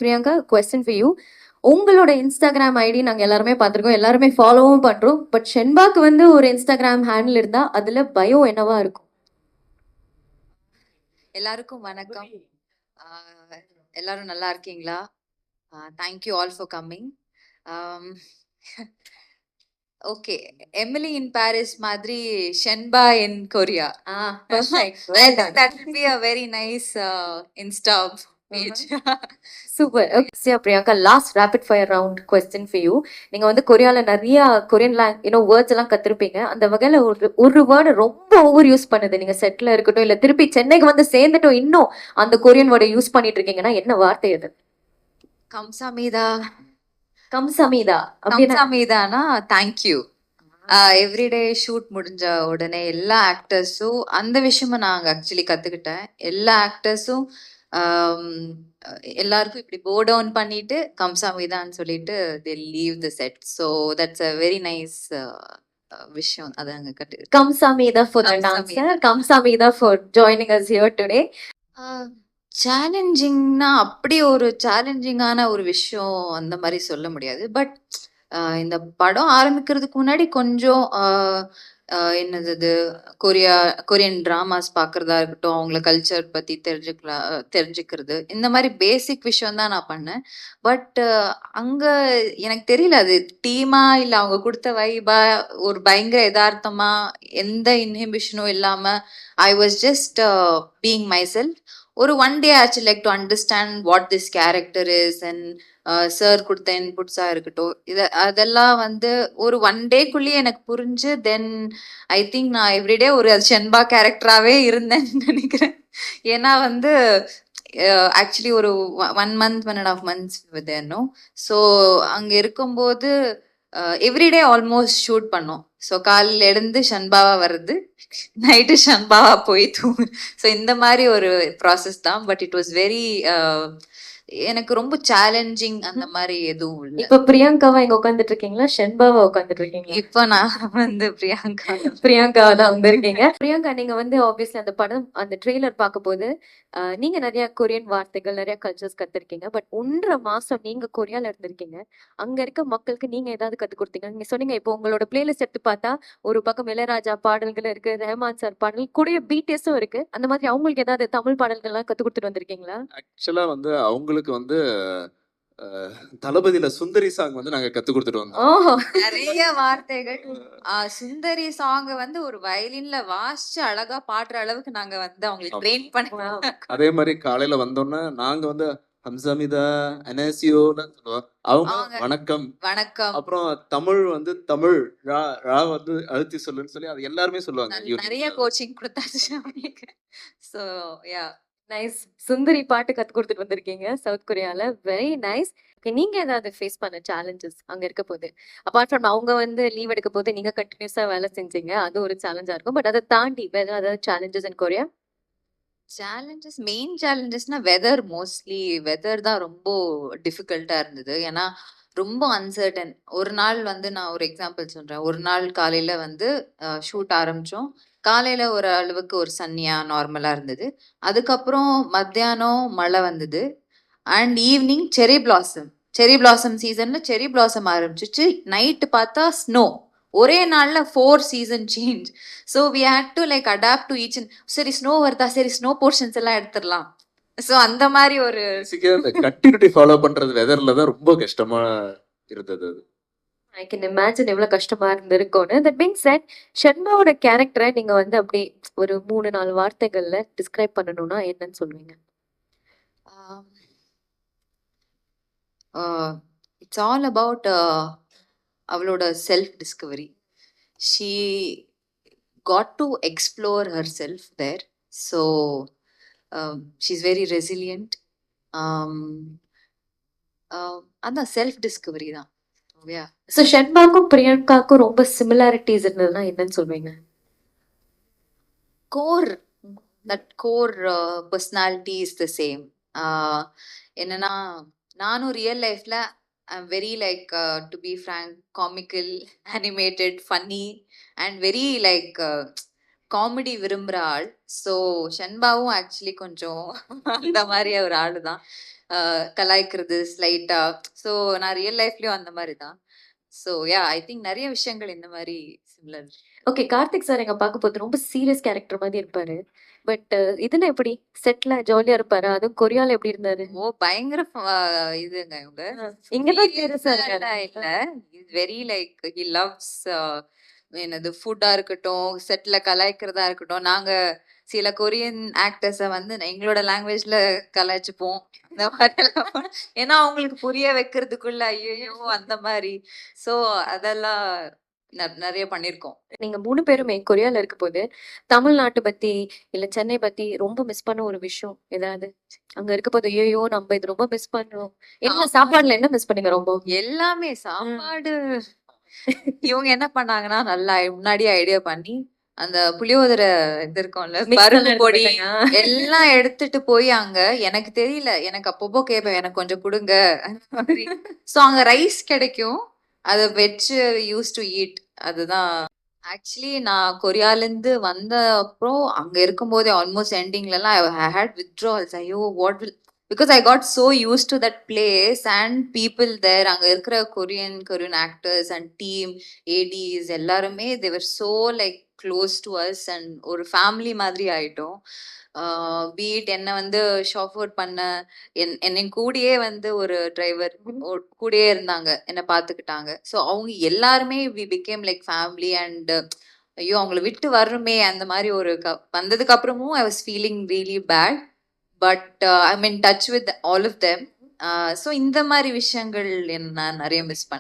Priyanka, question for you. உங்களோட Instagram ID நாங்க எல்லாருமே பார்த்துருக்கோம், எல்லாருமே ஃபாலோவும் பண்றோம். பட் ஷென்பாக்கு வந்து ஒரு இன்ஸ்டாகிராம் ஹேண்டில் இருந்தா அதுல பயோ என்னவா இருக்கும்? எல்லாருக்கும் வணக்கம். எல்லாரும் நல்லா இருக்கீங்களா? Thank you all for coming. Okay, Emily in Paris மாதிரி Shenba in Korea. Perfect. I Well think done. that will be a very nice Insta page. சூப்பர். Okay Priyanka, last rapid fire round question for you. நீங்க வந்து கொரியால நிறைய Korean words எல்லாம் கத்திருப்பீங்க. அந்த வகையில ஒரு word ரொம்ப ஓவர் யூஸ் பண்ணுது, நீங்க செட்ல இருக்கட்டும் இல்ல திருப்பி சென்னைக்கு வந்து சேர்ந்துட்டும் இன்னும் அந்த கொரியன் வேர்டை யூஸ் பண்ணிட்டு இருக்கீங்கன்னா என்ன வார்த்தை அது? கம்சாமீதா. கம்சமீதா அப்படின்னா கம்சாமீதானா தேங்க்யூ. எவ்ரிடே ஷூட் முடிஞ்ச உடனே எல்லா ஆக்டர்ஸும் அந்த விஷயமும் நாங்க ஆக்சுவலி கத்துக்கிட்டேன். எல்லா ஆக்டர்ஸும் எல்லாருக்கும் இப்படி போ டவுன் பண்ணிட்டு கம்சாமிதான்னு சொல்லிட்டு they leave the set. So that's a very nice விஷயம். அதை அங்க கட்டு. Kamsamida for the dancer. Kamsamida for joining us here today. சேலஞ்சிங்னா அப்படி ஒரு சேலஞ்சிங்கான ஒரு விஷயம் அந்த மாதிரி சொல்ல முடியாது. பட் இந்த படம் ஆரம்பிக்கிறதுக்கு முன்னாடி கொஞ்சம் என்னது இது கொரியன் டிராமாஸ் பார்க்கறதா இருக்கட்டும், அவங்கள கல்ச்சர் பத்தி தெரிஞ்சுக்கிறது, இந்த மாதிரி பேசிக் விஷயம் தான் நான் பண்ணேன். பட் அங்க எனக்கு தெரியல அது டீமா இல்ல அவங்க கொடுத்த வைபா, ஒரு பயங்கர யதார்த்தமா எந்த இன்ஹிபிஷனும் இல்லாம I was just being my self. ஒரு ஒன் டே ஆச்சு like to understand what this character is and sir கொடுத்த இன்புட்ஸா இருக்கட்டும், அதெல்லாம் வந்து ஒரு ஒன் டேக்குள்ளேயே எனக்கு புரிஞ்சு தென் ஐ திங்க் நான் எவ்ரிடே ஒரு ஷென்பா கேரக்டராகவே இருந்தேன்னு நினைக்கிறேன். ஏன்னா வந்து ஆக்சுவலி ஒரு 1 month 1.5 months விதேனோ. ஸோ அங்கே இருக்கும்போது எவ்ரிடே ஆல்மோஸ்ட் ஷூட் பண்ணோம். ஸோ காலையில் எழுந்து ஷன்பாவா வருது, நைட்டு ஷன்பாவா போய் தூங்கு. ஸோ இந்த மாதிரி ஒரு ப்ராசஸ் தான். பட் இட் வாஸ் வெரி எனக்கு ரொம்ப சேலஞ்சிங் அந்த மாதிரி எதுவும் இல்லை. இப்ப பிரியங்காவா இங்க உட்காந்துட்டு இருக்கீங்களா, ஷென்பாவா உட்காந்துட்டு இருக்கீங்க? இப்ப நான் வந்து பிரியங்காவா தான் வந்திருக்கீங்க. பிரியங்கா, நீங்க வந்து ஆப்வியஸ்லி அந்த படம் அந்த ட்ரெய்லர் பார்க்க போது நீங்க நிறைய கொரியன் வார்த்தைகள் நிறைய கல்ச்சர்ஸ் கத்திருக்கீங்க. பட் 1.5 மாசம் நீங்க கொரியால இருந்திருக்கீங்க. அங்க இருக்க மக்களுக்கு நீங்க ஏதாவது கத்து கொடுத்தீங்க? நீங்க சொன்னீங்க இப்போ உங்களோட பிளேலிஸ்ட் எடுத்து பார்த்தா ஒரு பக்கம் இளையராஜா பாடல்கள் இருக்கு, ரஹ்மான் சார் பாடல் கூடிய பிடிஎஸும் இருக்கு. அந்த மாதிரி அவங்களுக்கு ஏதாவது தமிழ் பாடல்கள் எல்லாம் கத்து கொடுத்துட்டு வந்திருக்கீங்களா? ஆக்சுவலா வந்து அவங்களுக்கு வந்து தளபதியில சுந்தரி சாங் வந்து நாங்க கத்து கொடுத்துட்டு வந்தோம். நிறைய வார்த்தைகள். சுந்தரி சாங் வந்து ஒரு வயலின்ல வாசிச்சு அழகா பாடுற அளவுக்கு நாங்க வந்து அவங்களுக்கு ட்ரெயின் பண்ணுவோம். அதே மாதிரி காலையில வந்தோம்னா நாங்க வந்து ஹம்சாமிதா அனேசியோன்னு சொல்லுவோம். அவங்க வணக்கம் வணக்கம். அப்புறம் தமிழ் வந்து தமிழ் ரா ரா வந்து அழுத்தி சொல்லுன்னு சொல்லி அது எல்லாருமே சொல்லுவாங்க. நிறைய கோச்சிங் கொடுத்தாச்சு அவங்களுக்கு. So yeah nice. சுந்தரி பாட்டு கத்து கொடுத்துட்டு வந்திருக்கீங்க சவுத் கொரியால. Very nice. நீங்க ஏதாவது ஃபேஸ் பண்ண சேலஞ்சஸ் அங்க இருக்க போது? அப்பார்ட் ஃப்ரம் அவங்க வந்து லீவ் எடுக்க போது நீங்க கண்டினியூஸா வேலை செஞ்சீங்க, அது ஒரு சேலஞ்சா இருக்கும். பட் அதை தாண்டி வேற ஏதாவது challenges in Korea? Challenges, main சேலஞ்சஸ்னா வெதர். மோஸ்ட்லி வெதர் தான் ரொம்ப டிஃபிகல்ட்டா இருந்தது. ஏன்னா ரொம்ப அன்சர்டன். ஒரு நாள் வந்து நான் ஒரு எக்ஸாம்பிள் சொல்றேன். ஒரு நாள் காலையில வந்து ஷூட் ஆரம்பிச்சோம். காலையில ஒரு அளவுக்கு ஒரு சன்னியா நார்மலா இருந்தது. அதுக்கப்புறம் மத்தியானம் மழை வந்தது. அண்ட் ஈவினிங் செரி பிளாசம் சீசன்ல செரி பிளாசம் ஆரம்பிச்சிச்சு. நைட்டு பார்த்தா ஸ்னோ. ஒரே நாள்ல 4 season change. So we had to like adapt to each. சரி ஸ்னோ வருதா, சரி ஸ்னோ போர்ஷன்ஸ் எல்லாம் எடுத்துடலாம். ஸோ அந்த மாதிரி ஒரு கண்டினியூட்டி ஃபாலோ பண்றது வெதர்ல தான் ரொம்ப கஷ்டமா இருந்தது. ஐ கேன் இமேஜின் எவ்வளவு கஷ்டமா இருந்திருக்கும்னு. தட் பீங் செட், ஷென்பாவோட கேரக்டரை நீங்க வந்து அப்படி ஒரு 3-4 வார்த்தைகள்ல டிஸ்கிரைப் பண்ணணும்னா என்னன்னு சொல்லுவீங்க? இட்ஸ் ஆல் அபவுட் அவளோட self discovery. She got to explore her self there. So she is very resilient. அதான் செல்ஃப் டிஸ்கவரி தான். ஸோ ஷென்பாக்கும் பிரியங்காக்கும் ரொம்ப சிமிலாரிட்டிஸ் இருந்ததுன்னா என்னன்னு சொல்வீங்க? Core, that core personality is the same. என்னன்னா நானும் ரியல் லைஃப்ல I'm very like to be frank comical, animated, funny and very like comedy விரும்புகிற ஆள். ஸோ ஷென்பாவும் ஆக்சுவலி கொஞ்சம் அந்த மாதிரி ஒரு ஆள் தான். கலாய்க்கிறது ஸ்லைட்டா. ஸோ நான் ரியல் லைஃப்லயும் அந்த மாதிரி தான். ஸோ யா ஐ திங்க் நிறைய விஷயங்கள் இந்த மாதிரி சிமிலர். ஓகே. கார்த்திக் சார் எங்க பார்க்கும்போது ரொம்ப சீரியஸ் கேரக்டர் மாதிரி இருப்பாரு. பட் இதுல எப்படி? செட்ல ஜாலியா இருப்பாரா? அதுவும் கொரியால எப்படி இருந்தாரு? பயங்கர இதுங்க இவங்க. இங்க தான் Serious சீரியஸா ஆ இருக்காரு. இல்ல. Is very like he loves என்னது ஃபுட்டா இருக்கட்டும், செட்ல கலாய்க்கிறதா இருக்கட்டும். நாங்க சில கொரியன் ஆக்டர்ஸ வந்து எங்களோட லாங்குவேஜ்ல கலாய்ச்சுப்போம். அந்த மாதிரிலாம் ஏன்னா அவங்களுக்கு புரிய வைக்கிறதுக்குள்ள ஐயையோ! அந்த மாரி. ஸோ அதெல்லாம் நெறைய பண்ணியிருக்கோம். நீங்க 3 பேருமே கொரியால இருக்கும்போது, தமிழ்நாட்டு பத்தி, இல்ல சென்னை பத்தி ரொம்ப மிஸ் பண்ண ஒரு விஷயம் ஏதாவது? அங்க இருக்கும்போது, ஐயையோ! நம்ம இது ரொம்ப மிஸ் பண்றோம். என்ன சாப்பாடுல என்ன மிஸ் பண்ணீங்க ரொம்ப? எல்லாமே சாப்பாடு இவங்க என்ன பண்ணாங்கன்னா, நல்லா முன்னாடியே ஐடியா பண்ணி, அந்த புளியோதரை இது இருக்கும்ல, Mix பருப்பு எல்லாம் பொடி எடுத்து போயிட்டாங்க. எல்லாம் எடுத்துட்டு போய் அங்க எனக்கு தெரியல. எனக்கு அப்பப்போ கேட்பேன், "எனக்கு கொஞ்சம் குடுங்க." அந்த மாதிரி. ஸோ அங்க ரைஸ் கிடைக்கும். அத வச்சு யூஸ் டு ஈட். அதுதான். ஆக்சுவலி நான் கொரியாலேருந்து வந்த அப்புறம் அங்க இருக்கும்போதே ஆல்மோஸ்ட் எண்டிங்லலாம் ஐ ஹேட் வித்ட்ரால்ஸ். ஐயோ! What will because I got so used to that place and people there. அங்க இருக்கிற Korean actors and team, ADs எல்லாருமே they were so like close to us and ஒரு ஃபேமிலி மாதிரி ஆயிட்டோம். பீட் என்ன வந்து ஷாஃபோர்ட் பண்ண என்னை கூடயே வந்து ஒரு டிரைவர் கூடயே இருந்தாங்க, என்ன பார்த்துக்கிட்டாங்க. ஸோ அவங்க எல்லாருமே we became like family and ஐயோ அவங்கள விட்டு வரணுமே அந்த மாதிரி ஒரு வந்ததுக்கு அப்புறமும் I was feeling really bad. But I mean touch with all of them. So இந்த மாதிரி விஷயங்கள் நான் நிறைய மிஸ் பண்ணேன்.